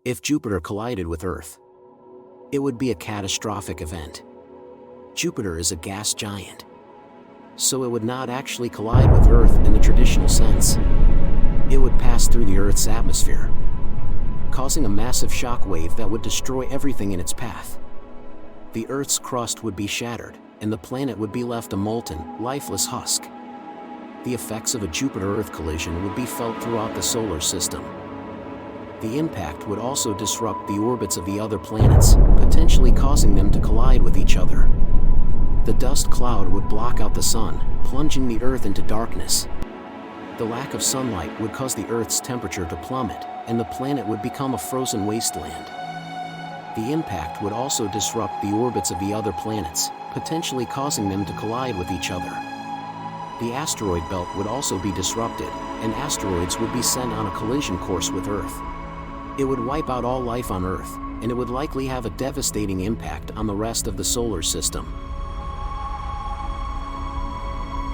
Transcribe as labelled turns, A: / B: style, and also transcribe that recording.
A: If Jupiter collided with Earth, it would be a catastrophic event. Jupiter is a gas giant, so it would not actually collide with Earth in the traditional sense. It would pass through the Earth's atmosphere, causing a massive shock wave that would destroy everything in its path. The Earth's crust would be shattered, and the planet would be left a molten, lifeless husk. The effects of a Jupiter-Earth collision would be felt throughout the solar system. The impact would also disrupt the orbits of the other planets, potentially causing them to collide with each other. The dust cloud would block out the sun, plunging the Earth into darkness. The lack of sunlight would cause the Earth's temperature to plummet, and the planet would become a frozen wasteland. The impact would also disrupt the orbits of the other planets, potentially causing them to collide with each other. The asteroid belt would also be disrupted, and asteroids would be sent on a collision course with Earth. It would wipe out all life on Earth, and it would likely have a devastating impact on the rest of the solar system.